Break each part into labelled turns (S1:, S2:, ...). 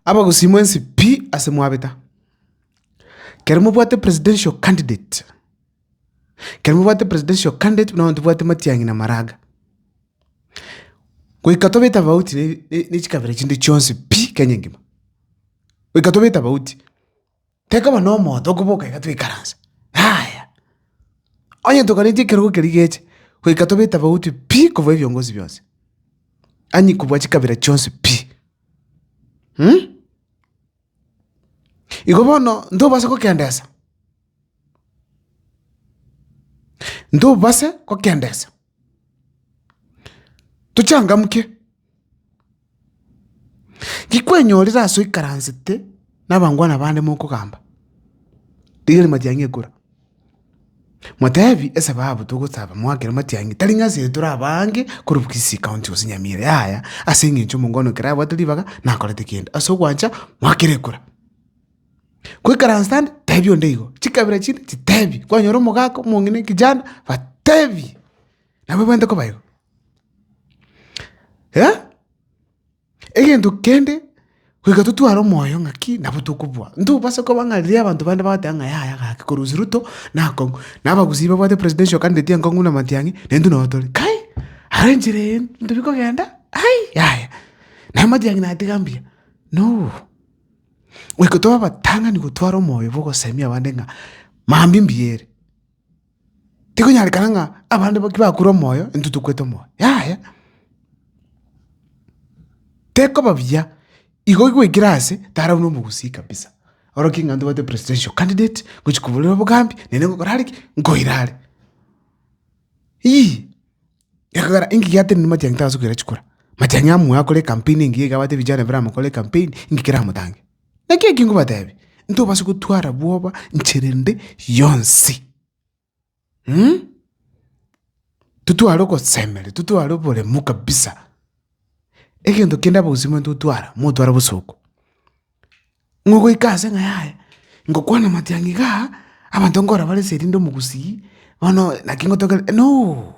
S1: aba gusimwensi pi asemwabeta kermo bwate presidential candidate na bwate Matiang'i na Maraga kuikatobeta bauti ni chikabira chindi chonse pi Kenya ngima kuikatobeta bauti teka bano moto kuboka ikatwikaransa haya onye tokaniti kerugo kerigeche kuikatobeta bauti pi kuva viongozi byose anyi kubwa chikabira chonse pi Igobono ndo base ko kendesa tuchangamke gikwenyorira so ikaransite nabangwana bande moko gamba digere Matiang'i ekura Mutabi esababu tugutaba mwakira Matiang'i talinga zetura abange kurubukisi county osinyamire haya asinge ncho mungono kira baturibaga nakorete kenda asogwancha mwakire ekura kwikaranstand tabyo ndego chikabira chini chitebi kwanyoro mugako mungine kijana batebi nabo bende ko bayo egento kende kwika tutwara moyo ngaki nabo tukubwa ndu basa ko bangalia abantu bande batanga yaya gaki kuruziruto nako nabagusiba bwate presidential candidate yangongu na Matiang'i nendu notole kai arrange ndu biko genda yaya na Matiang'i na atigambia no wikotoba batanga ni gutwara moyo boko semia bandenga mambi mbiere tiko nyarikana nga abande bakura moyo ndu tukweto moyo yaya teko babya igo igirase tara uno mugusi kabisa oroki ngando bate presidential candidate kuchikubulira bugambi nene ngokorari ngoirare yakagara ingi yate ni Matiang'i tazo kira chikura Matiang'i amu yakole campaign ingi gabate vijana bra mukole campaign ingi kira mutange nake kingu batabe ndo basi gutwara bwoba ncherende yonsi tutwara ko semere tutwara bole muka bisa egendo kenda buzima tutwara mutwara busoko ngogo ikaze ngaya ngokwana Matiang'i ga abantu ngora bale serindo mugusi bano nakingo tokele no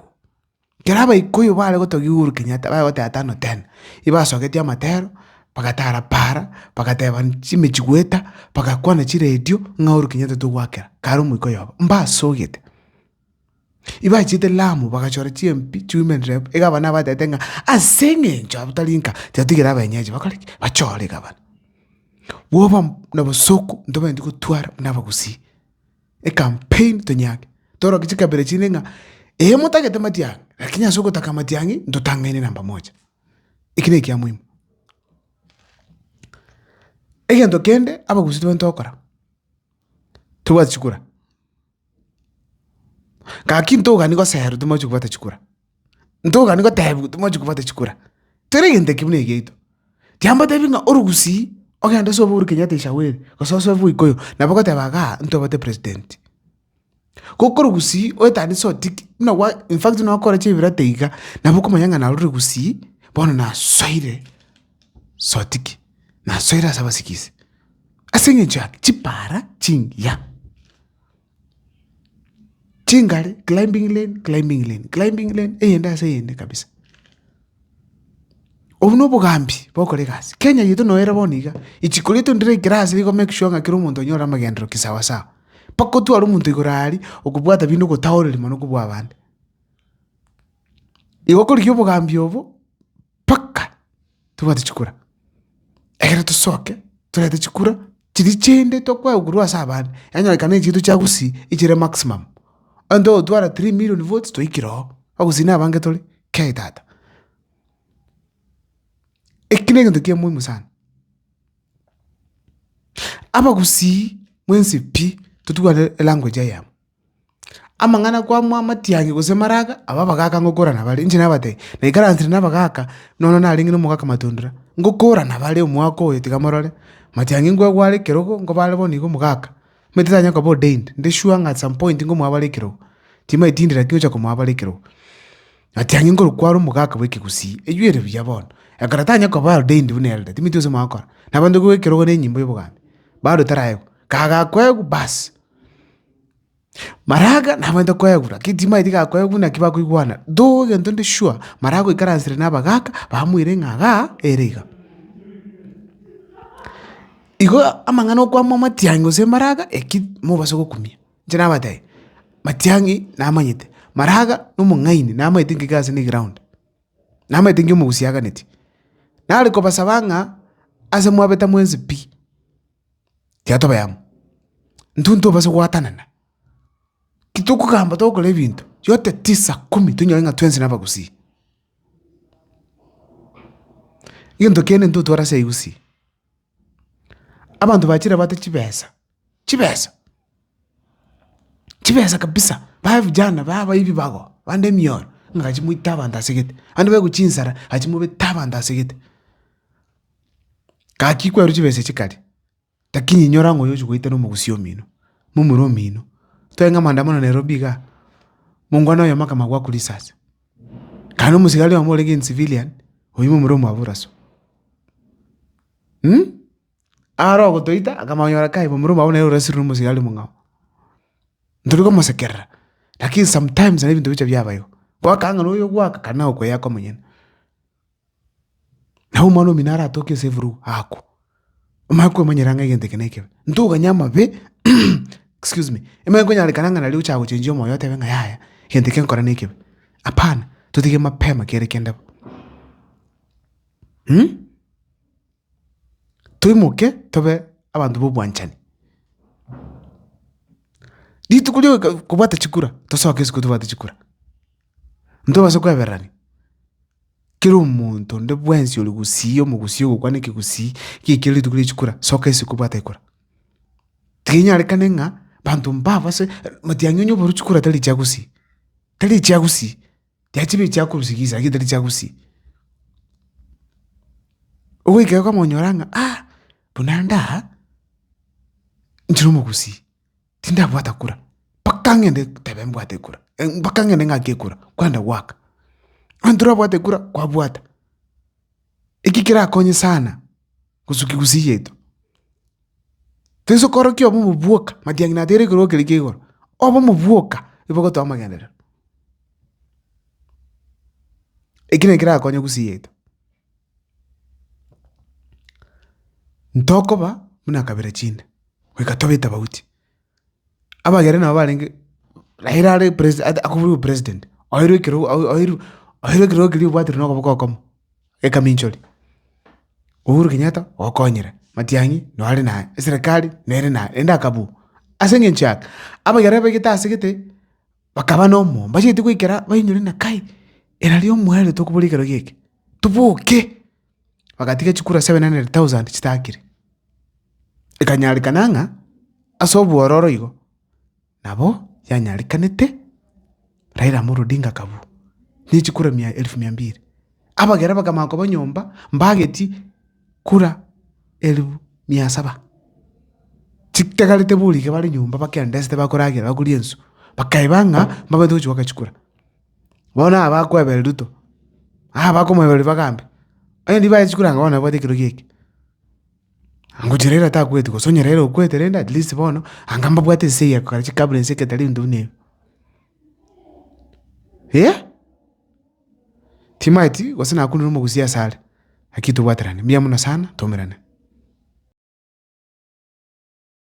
S1: keraba ikoyo bale gotogi Uhuru Kenyatta bale gote atano 10 ibasogetia matero pakatara para pakateba chimechigweta pakakwana chiredio Uhuru Kenyatta tugwakera karumu ikoyo mbasogete iba chite Lamu bakachora CMP women rep egabana batetenga asenge ncho abutalinka tatigira abanyeje bakaliki bachore gabana woba nabosoko ndoba ndiko twara nabagusi campaign tonyake toro kichikabere chinenga mutagete Matiang'i lakini asoko taka Matiang'i ndotangene namba moja ikine kia muhimu egento kende abagusi twentokora tuwa chikura kaki ntoga niko seheru tumoje kubata chikura ntoga niko tebu tumoje kubata chikura terengende kimune geito tiamba tebinga orugusi ogenda so Uhuru Kenyatta ishawere kososo vuikoyo nabako tebaga ntobate president kokorugusi oyetani so tiki in fact no akora chibira teiga nabako manyanga na orugusi bono na soire so tiki na soire sabasikise asinge chak chipara chingya chingare climbing lane eyenda seyende kabisa obuno bugambi bokore gasi Kenya yitu noera boniga ichikolito ndire grasi liko make sure ngakiro muntu nyora magendro kisawa sawa pako tu ari muntu igorari okubwata bintu ko tawore mano kubwa abandi igokora kyo bugambi obo paka tubate chikura egera tusoke turete chikura chiri chende tokwa ugurwa sabandi yanyo kana chitu chagusi ichire maximum ando twara 3 million votes to ikiro agusina abange tole kai tata ekine ngendo kia muhimu sana abagusi mwensi pi tutuwa language ya amangana kwa Matiang'i kusemaraga ababagaka ngokora nabali inji nabate na ikaranzira nabagaka nono nalingino mugaka matundura ngokora nabali umwako yetigamorore Matiang'i ngwa gwale kiroko ngobale bonigo mugaka metanya kwa bodained ndeshuanga at some point ngo mwabale kiroko tima itindira kyocha ko mwabale kiroko Matiang'i ngoro kwaro mugaka weke gusi eyuere byabona akaratanya kwa bodained bunelde timituze mwakora nabando gwe kiroko ne nyimbo yobugambi bado tarayo kaga kwego bas Maraga nabando kwegura kitima itika kweguna kiba kuigwana do gento ndeshua Marago ikaranzire nabagaka bamwire ngaga erega Igo amang'ana kwa matiang'i ase maraga mobase gokumia inche nabatebi matiang'i namanyete maraga na omong'aini namaete ng'ike ase na eground namaete nki omogusi aganeti nare kobasaba ng'a ase mwabeta mwensi pi tiga tobayamo intwe ntobase gwatanana ki tokogamba togokora ebinto yote 9-10 tonyore ng'a twensi na abagusi egento kende ntotwara ase egusi abanto bachire bate chibesa kabisa ba vijana baba hivi bago bande mioro ngachi muita abanto asegete ande beguchinsara achi mobeta abanto asegete gaki kweru chibesa chikari lakini nyora ng'o yochi goita no mogusi omino momura omino twenga maandamano Nairobi ga mongwana oyo makama gwa kurisasi kana omusigari wamo orege in civilian oyo momura omwaburaso aro gotoita akamanyora kai momura omwabona ero rasiru omusigari mong'ao ntorigo mosekerera lakini sometimes na ebinto bicha byabayo gwakanga noyo gwaka kana okoyako monyene na umwana ominara atoke ase evuru ako omakwe manyeranga egente keneke ntuganyama be excuse me emakwe nyarekana ng'ana ri uchago chenji omoyo otebe ng'a yaya gente kenkora nekebe apana tutige mapema kere kendabo tuimoke tobe abanto bobwanchani rituko rio kobwata chikura tosoke esiko tobwate chikura ntobase kwebererani kero omonto nde bwensi ori gusii omogusi ogokwana ekegusii giekero rituko ria chikura soka esiko bwata ekora tiginyarekane ng'a banto mbabase matiang'i onye oboru chikura tari chiagusii tiachibe chiakurusigisa agi tari chiagusii ogoika okamonyora ng'a buna nda nchire omogusi tindabwata kura mpaka ng'ende tebe mbwate kura mpaka ng'ende ng'ake kura kwenda gwaka antura bwate kura kwabwata eki kerakonye sana gusuki gusi yetu tesokorokia obo mobwoka matiang'i natere igoro keri kigoro obo mobwoka ibogotoa amagenderero eki nekerakonye gusi yetu ntokoba buna kabira chinde goika tobeta bauti abagere nabo barenge Raila are president akoburu president oiro kero kiri bwatire no gobokokomo ekaminchori Uhuru Kenyatta okonyere matiang'i no ari naye serikali nere naye enda kabu asenge nchak abagere bagita asegete bakaba no mo bachiti kwikera bayinyore na kai erari omwere tokoburi kero geke tubuke bagatika chikura 700,000 chitakire ekanyarikana ng'a asobu ororo igo nabo yanyarikanete Raila Amolo Odinga kabu ni chikura 1,200 abagera bakamako banyomba mbageti kura 700 chitegarete burike bari nyumba bakendeste bakoragira bakurie ensu bakaibanga mbabeto chwaka chikura bona abakwebere Ruto bakomwebere bagambe ndi baye chikura ngona bwate kiro geke angucherera ta kwetu kosonyerera okweterenda at least bono angamba bwate seya kwa chikabule secretary ndune timaiti wasina akunu mugusia sale akitu bwaterane mia muna sana tomerane.